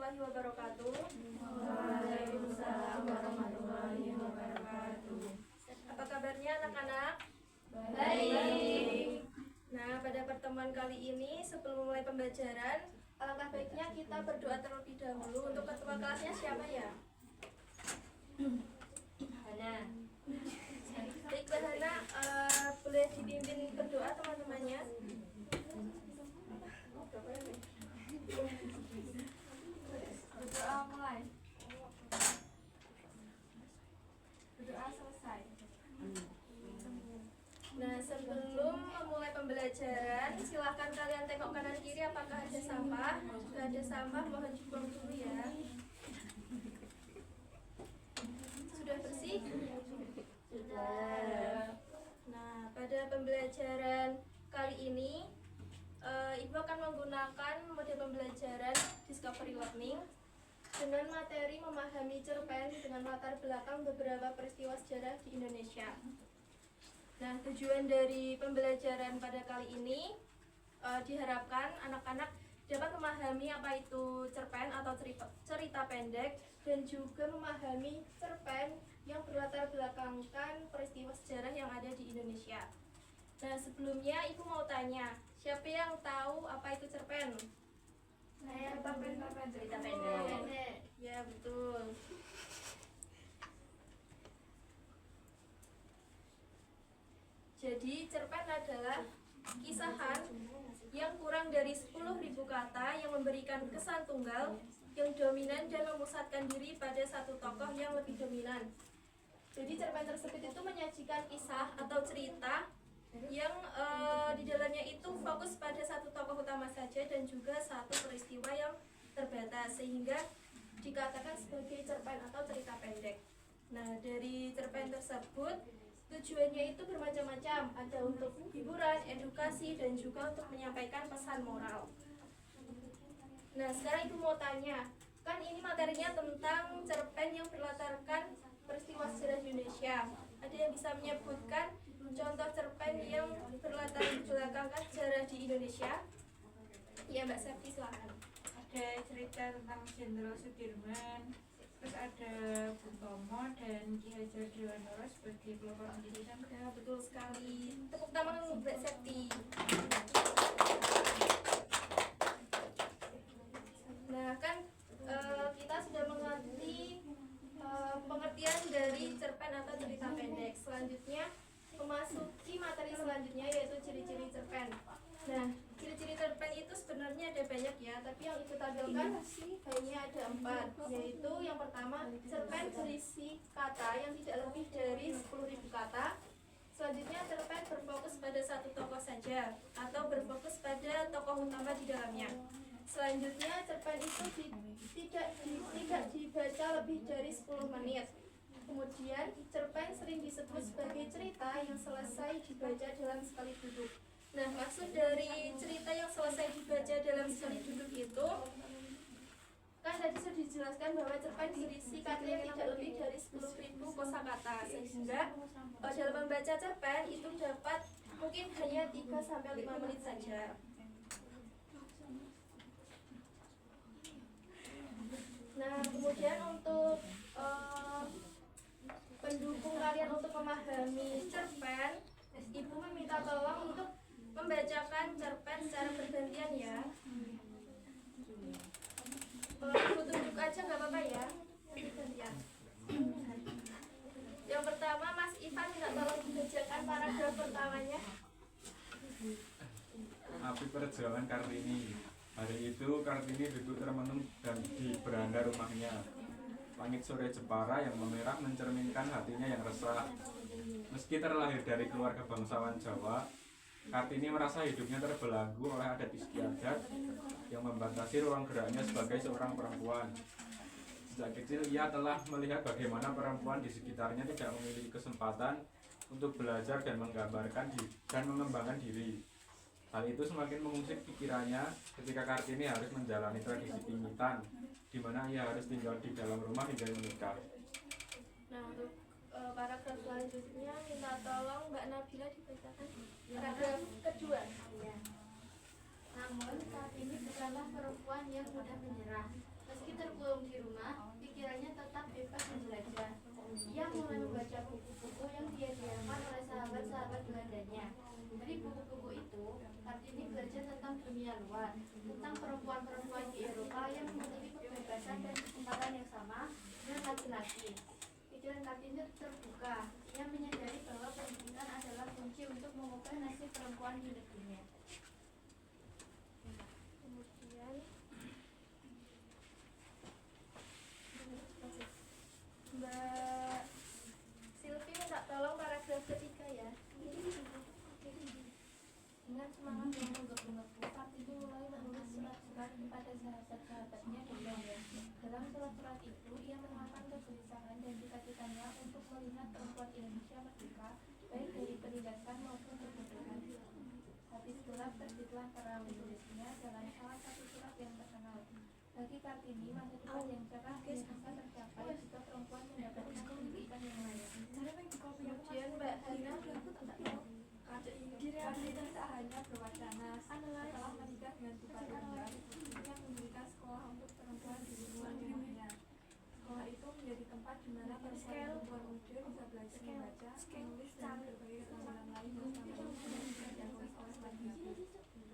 warahmatullahi wabarakatuh. Waalaikumsalam warahmatullahi wabarakatuh. Apa kabarnya anak-anak? Baik. Nah, pada pertemuan kali ini sebelum mulai pembelajaran, alangkah baiknya kita berdoa terlebih dahulu. Untuk ketua kelasnya siapa ya? Hana. Baik, Mbak Hana, boleh dipimpin berdoa teman-temannya? Berdoa mulai. Berdoa selesai. Nah, sebelum memulai pembelajaran, silahkan kalian tengok kanan kiri apakah ada sampah. Jika ada sampah, mohon dibuang dulu ya. Sudah bersih? Sudah. Nah, pada pembelajaran kali ini, Ibu akan menggunakan model pembelajaran Discovery Learning dengan materi memahami cerpen dengan latar belakang beberapa peristiwa sejarah di Indonesia. Nah, tujuan dari pembelajaran pada kali ini diharapkan anak-anak dapat memahami apa itu cerpen atau cerita pendek dan juga memahami cerpen yang berlatar belakangkan peristiwa sejarah yang ada di Indonesia. Nah, sebelumnya Ibu mau tanya, siapa yang tahu apa itu cerpen? Saya cerita Oh, pendek. ya, betul. Jadi, cerpen adalah kisahan yang kurang dari 10.000 kata yang memberikan kesan tunggal yang dominan dan memusatkan diri pada satu tokoh yang lebih dominan. Jadi cerpen tersebut itu menyajikan kisah atau cerita yang di dalamnya itu fokus pada satu tokoh utama saja dan juga satu peristiwa yang terbatas sehingga dikatakan sebagai cerpen atau cerita pendek. Nah, dari cerpen tersebut tujuannya itu bermacam-macam, ada untuk hiburan, edukasi, dan juga untuk menyampaikan pesan moral. Nah, sekarang Ibu mau tanya, kan ini materinya tentang cerpen yang berlatarkan peristiwa sejarah di Indonesia. Ada yang bisa menyebutkan contoh cerpen yang berlatar belakangkan sejarah di Indonesia? Ya, Mbak Septi, silakan. Ada cerita tentang Jenderal Sudirman, terus ada Bung Tomo dan Ki Hajar Dewantara sebagai pelopor pendidikan. Ya, betul sekali. Tepuk tangan untuk Mbak Septi. Nah, kan kita sudah mengerti pengertian dari cerpen atau cerita pendek. Selanjutnya memasuki materi selanjutnya yaitu ciri-ciri cerpen. Nah, ciri-ciri cerpen itu sebenarnya ada banyak ya, tapi yang Ibu tampilkan hanya ada 4, yaitu yang pertama, cerpen berisi kata yang tidak lebih dari 10.000 kata. Selanjutnya, cerpen berfokus pada satu tokoh saja atau berfokus pada tokoh utama di dalamnya. Selanjutnya, cerpen itu tidak dibaca lebih dari 10 menit. Kemudian, cerpen sering disebut sebagai cerita yang selesai dibaca dalam sekali duduk. Nah, maksud dari cerita yang selesai dibaca dalam sekali duduk itu, kan tadi sudah dijelaskan bahwa cerpen berisi kata yang tidak lebih dari 10.000 kosakata, sehingga dalam membaca cerpen itu dapat mungkin hanya 3-5 menit saja. Nah, kemudian untuk pendukung kalian untuk memahami cerpen, Ibu meminta tolong untuk membacakan cerpen secara bergantian ya. Kalau Ibu tunjuk aja nggak apa-apa ya, bergantian. Yang pertama, Mas Ivan minta tolong dibacakan paragraf pertamanya. Api perjuangan Kartini. Hari itu Kartini duduk termenung dan di beranda rumahnya. Langit sore Jepara yang memerah mencerminkan hatinya yang resah. Meski terlahir dari keluarga bangsawan Jawa, Kartini merasa hidupnya terbelenggu oleh adat istiadat yang membatasi ruang geraknya sebagai seorang perempuan. Sejak kecil ia telah melihat bagaimana perempuan di sekitarnya tidak memiliki kesempatan untuk belajar dan menggambarkan dan mengembangkan diri. Hal itu semakin mengusik pikirannya ketika Kartini harus menjalani tradisi pingitan, di mana ia harus tinggal di dalam rumah hingga menikah. Nah, untuk paragraf selanjutnya minta tolong Mbak Nabila dibacakan paragraf kedua. Ya. Namun Kartini bukanlah perempuan yang mudah menyerah. Meski terkurung di rumah, pikirannya tetap bebas menjelajah. Ia mulai membaca buku-buku yang dihadiahkan oleh sahabat-sahabat Belandanya. Dari buku-buku itu, Kartini belajar tentang dunia luar, tentang perempuan-perempuan di Eropa yang memiliki kebebasan dan kesempatan yang sama dengan laki-laki. Pikiran Kartini terbuka. Ia menyadari bahwa pendidikan adalah kunci untuk mengubah nasib perempuan di negerinya. Kemudian Mbak Silvi minta tolong paragraf ketiga ya. Dengan semangat yang menggebu-gebu, Kartini mulai menulis surat-surat kepada sahabat-sahabatnya di Belanda. Dalam surat-surat itu, ia menuangkan kegelisahan dan cita-citanya untuk melihat perempuan Indonesia merdeka, baik dari penindasan maupun kebodohan. Habis gelap terbitlah terang, menulisnya dalam salah satu surat yang terkenal. Bagi Kartini, masa depan yang cerah hanya bisa tercapai jika perempuan mendapatkan pendidikan yang layak. Kemudian Mbak Hana Kartini tak hanya berwacana. Setelah menikah dengan Bupati Rembang, ia mendirikan sekolah untuk perempuan di lingkungan rumahnya. Sekolah itu menjadi tempat di mana perempuan muda bisa belajar membaca, menulis, dan berbagai keterampilan lain bersama yang diajarkan oleh laki-laki.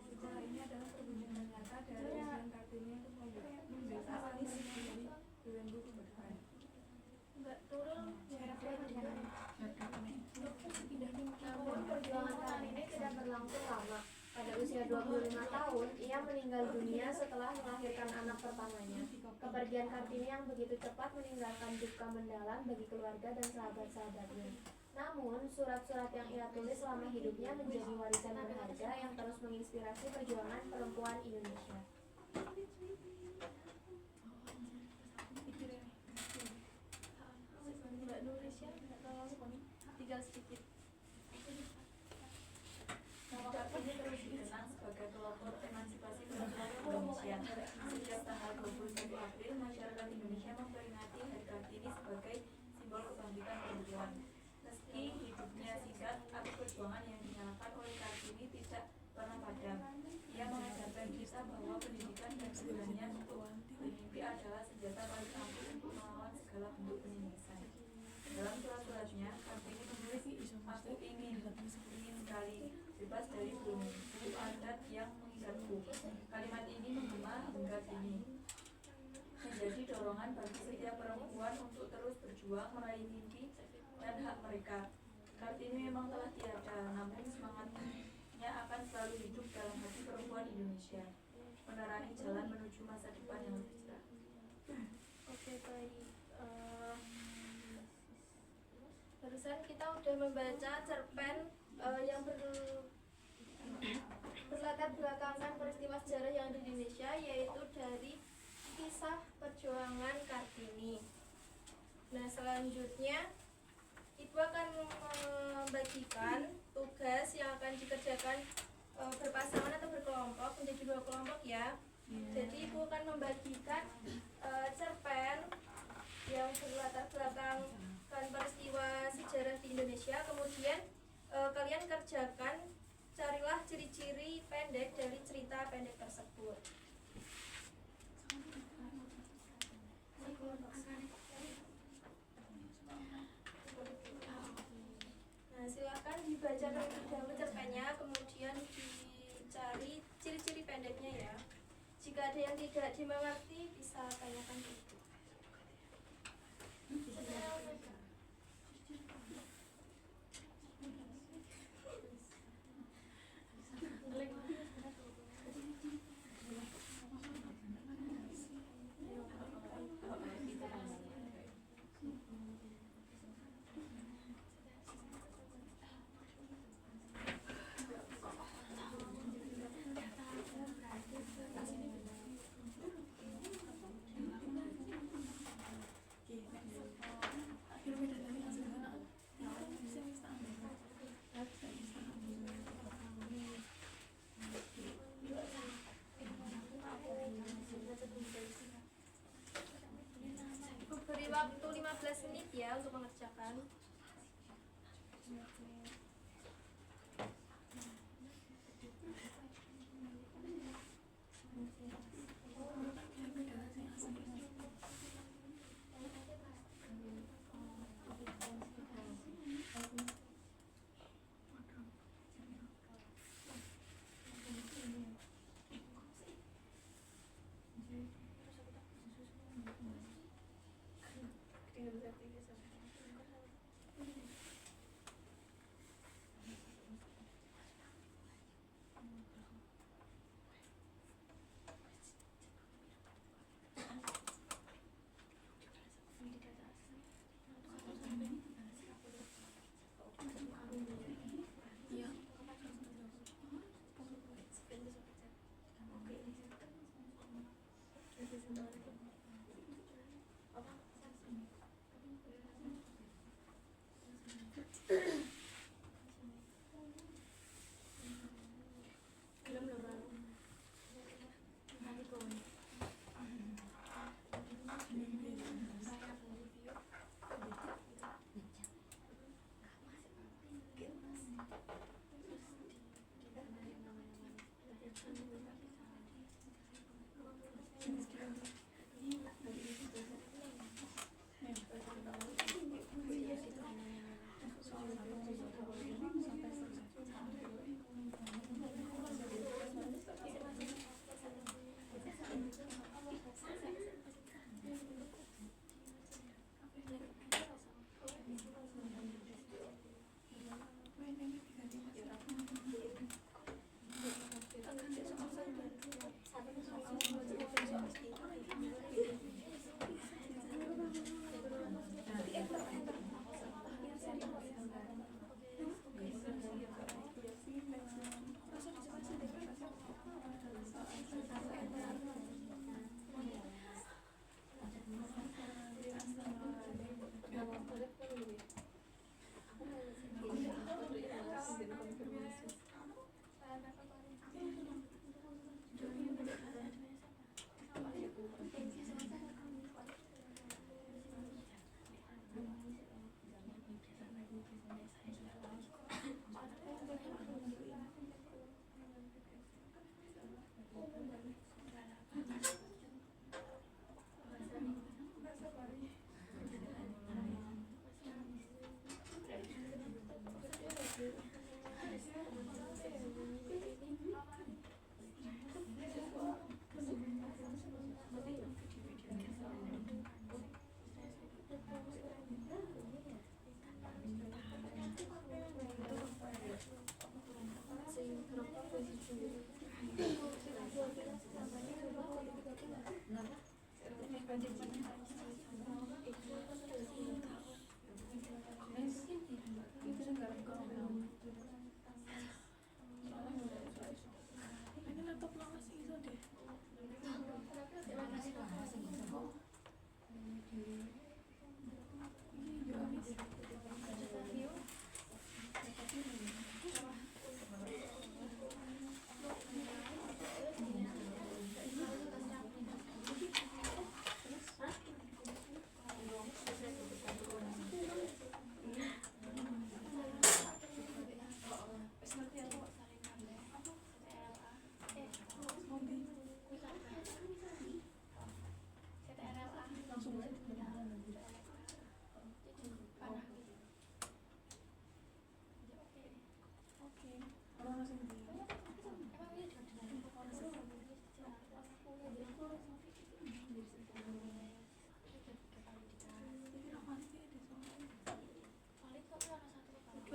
Sekolah ini adalah perwujudan nyata dari ujian Kartini untuk membebaskan wanita dari belenggu kehidupan. Mbak Turul namun perjuangan Kartini tidak berlangsung lama. Pada usia 25 tahun, ia meninggal dunia setelah melahirkan anak pertamanya. Kepergian Kartini yang begitu cepat meninggalkan duka mendalam bagi keluarga dan sahabat-sahabatnya. Namun, surat-surat yang ia tulis selama hidupnya menjadi warisan berharga yang terus menginspirasi perjuangan perempuan Indonesia. Mbak Nurisya, tolong tinggal sedikit. Nama Kartini terus dikenang sebagai pelopor emansipasi perempuan Indonesia. Sejak tanggal 21 April, masyarakat Indonesia memperingati Hari Kartini sebagai simbol kebangkitan perempuan. Meski hidupnya singkat, api perjuangan yang dinyalakan oleh Kartini tidak pernah padam. Ia mengajarkan kita bahwa pendidikan dan sebenarnya untuk bermimpi adalah senjata paling ampuh untuk melawan segala bentuk penindasan. Dalam surat-suratnya, Kartini menulis, "Aku ingin sekali bebas dari bumi, suku adat yang mengikatku." Kalimat ini menggema hingga kini, menjadi dorongan bagi setiap perempuan untuk terus berjuang meraih mimpi dan hak mereka. Kartini memang telah tiada, namun semangatnya akan selalu hidup dalam hati perempuan Indonesia, menerangi jalan menuju masa depan yang lebih cerah. Oke, baik. Barusan kita udah membaca cerpen yang berlatar belakangkan peristiwa sejarah yang ada di Indonesia, yaitu dari kisah perjuangan Kartini. Nah, selanjutnya Ibu akan membagikan tugas yang akan dikerjakan berpasangan atau berkelompok menjadi 2 kelompok ya. Jadi Ibu akan membagikan cerpen yang berlatar belakangkan peristiwa sejarah di Indonesia. Kemudian kalian kerjakan, carilah ciri-ciri pendek dari cerita pendek tersebut. Nah, silakan dibaca terlebih dahulu cerpennya, kemudian dicari ciri-ciri pendeknya ya. Jika ada yang tidak dimengerti, bisa tanyakan ke Ibu. Beri waktu 15 menit ya untuk mengerjakan.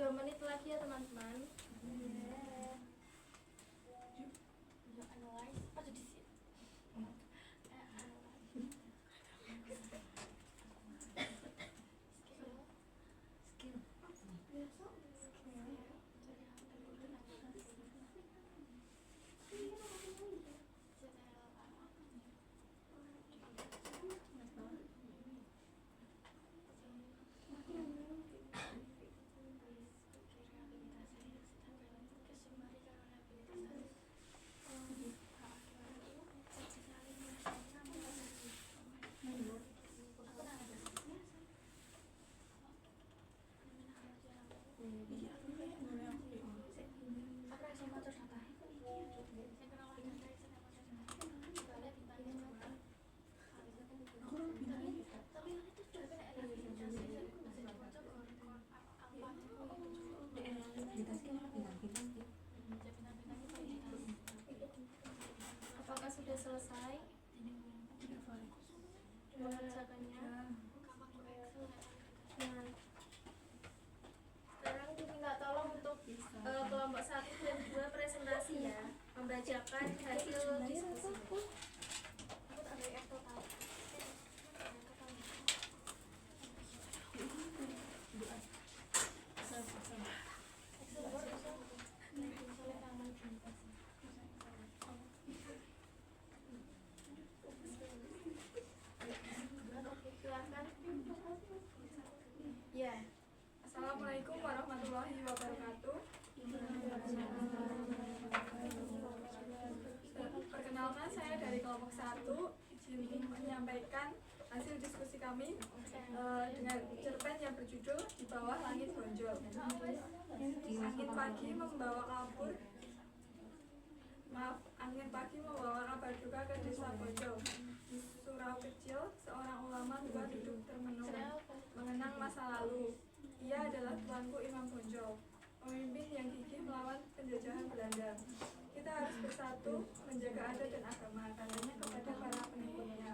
Dua menit lagi ya teman-teman. Apakah sudah selesai mengerjakannya? Nah, sekarang diminta tolong untuk kelompok 1 dan 2 presentasi ya, membacakan hasil diskusi. Silakan. Ya. Assalamualaikum warahmatullahi wabarakatuh. Perkenalkan, saya dari kelompok 1 izin menyampaikan hasil diskusi kami dengan cerpen yang berjudul Di Bawah Langit Gonjol. Angin pagi membawa kabar duka ke desa Bojo. Di surau kecil, seorang ulama tua duduk termenung, mengenang masa lalu. Ia adalah tuanku Imam Bonjol, pemimpin yang gigih melawan penjajahan Belanda. Kita harus bersatu, menjaga adat dan agama, katanya kepada para pengikutnya.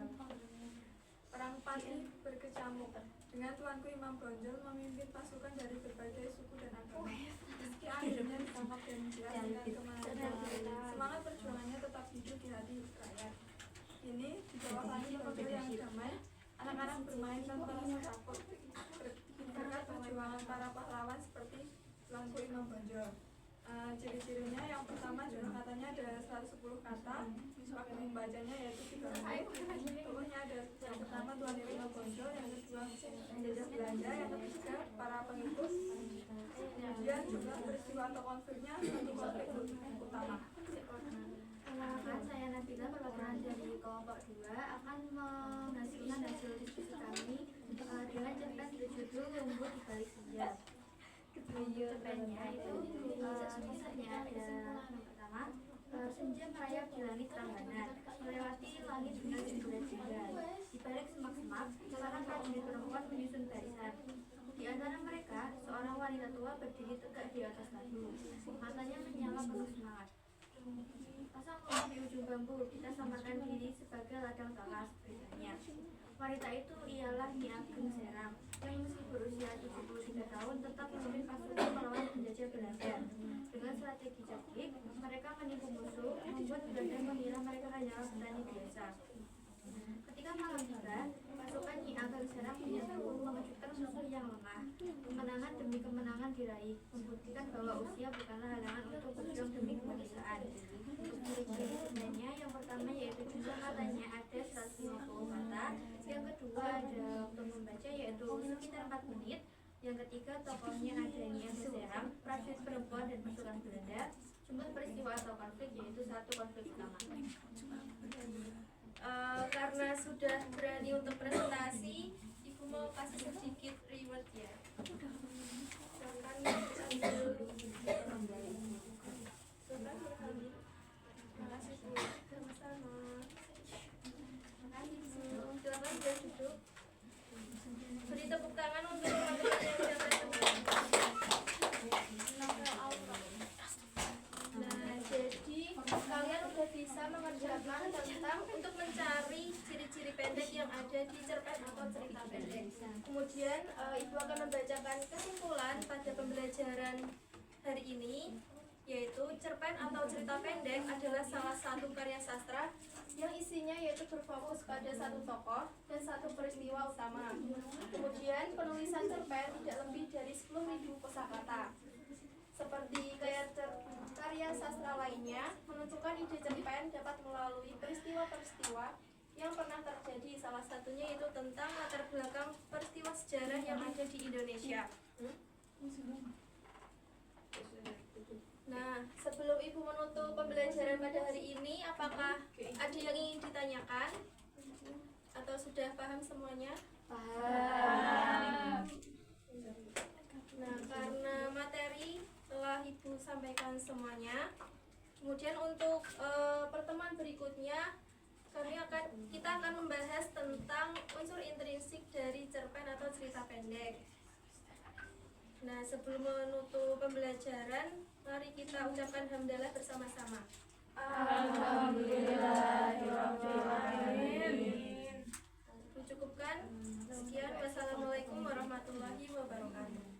Perang pagi berkecamuk, dengan tuanku Imam Bonjol memimpin pasukan dari berbagai suku dan agama. Meski akhirnya ditangkap dan diasingkan kemana-mana, semangat perjuangannya tetap hidup di hati rakyat. Ini di bawah langit Bonjol yang damai, anak-anak bermain tanpa rasa takut, berkat perjuangan para pahlawan seperti tuanku Imam Bonjol. Ciri-cirinya yang pertama jumlah katanya ada 110 kata, waktu membacanya yaitu 3 menit. Tokohnya ada yang pertama Tuan Imam Bonjol, yang kedua penjajah Belanda, yang ketiga para pengikut. Kemudian jumlah peristiwa atau konfliknya satu konflik utama. Perkenalkan, saya Nabila, perwakilan dari kelompok 2 akan menghasilkan hasil diskusi kami dengan cerpen berjudul Rumput di Balik Senja. Cerpennya itu misalnya ada yang pertama, senja merayap di langit Prambanan, melewati langit dengan jendela-jendela. Di balik semak-semak, seorang prajurit perempuan menyusun barisan. Di antara mereka, seorang wanita tua berdiri tegak di atas batu, matanya menyala penuh semangat. Pasang rumah di ujung bambu, kita samarkan diri sebagai ladang talas, beritanya. Wanita itu ialah Nyi Ageng Serang, yang meski berusia 73 tahun tetap memimpin pasukan melawan penjajah Belanda. Dengan strategi cerdik, mereka menipu musuh, membuat Belanda mengira mereka hanyalah petani biasa. Ketika malam tiba, pasukan Nyi Ageng Serang menyerbu mengejutkan musuh yang lemah. Kemenangan demi kemenangan diraih, membuktikan bahwa usia bukanlah halangan untuk berjuang demi kemerdekaan. Untuk ciri-ciri sebenarnya, yang pertama yaitu jumlah katanya ada 150 kata, yang kedua ada waktu membaca yaitu sekitar 4 menit, yang ketiga tokohnya ada Nyi Ageng Serang, prajurit perempuan dan pasukan Belanda. Jumlah peristiwa atau konflik yaitu 1 konflik utama. Karena sudah berani untuk presentasi, Ibu mau kasih sedikit reward ya. Silakan ambil. Terima kasih Bu. Sama-sama. Terima kasih Bu. Silakan sudah duduk. Beri tepuk tangan untuk teman-teman yang sudah presentasi. Nah, jadi kalian udah bisa mengerjakan tentang untuk mencari ciri-ciri pendek yang ada di cerpen atau cerita pendek. Kemudian Ibu akan membacakan kesimpulan pada pembelajaran hari ini, yaitu cerpen atau cerita pendek adalah salah satu karya sastra yang isinya yaitu berfokus pada satu tokoh dan satu peristiwa utama. Kemudian penulisan cerpen tidak lebih dari 10.000 kosakata. Seperti karya sastra lainnya, menentukan ide cerpen dapat melalui peristiwa-peristiwa yang pernah terjadi. Salah satunya itu tentang latar belakang peristiwa sejarah yang ada di Indonesia. Nah, sebelum Ibu menutup pembelajaran pada hari ini, apakah ada yang ingin ditanyakan? Atau sudah paham semuanya? Paham. Nah, karena materi telah Ibu sampaikan semuanya, kemudian untuk pertemuan berikutnya kita akan membahas tentang unsur intrinsik dari cerpen atau cerita pendek. Nah, sebelum menutup pembelajaran, mari kita ucapkan hamdalah bersama-sama. Alhamdulillahirrahmanirrahim. Cukupkan. Sekian. Wassalamualaikum warahmatullahi wabarakatuh.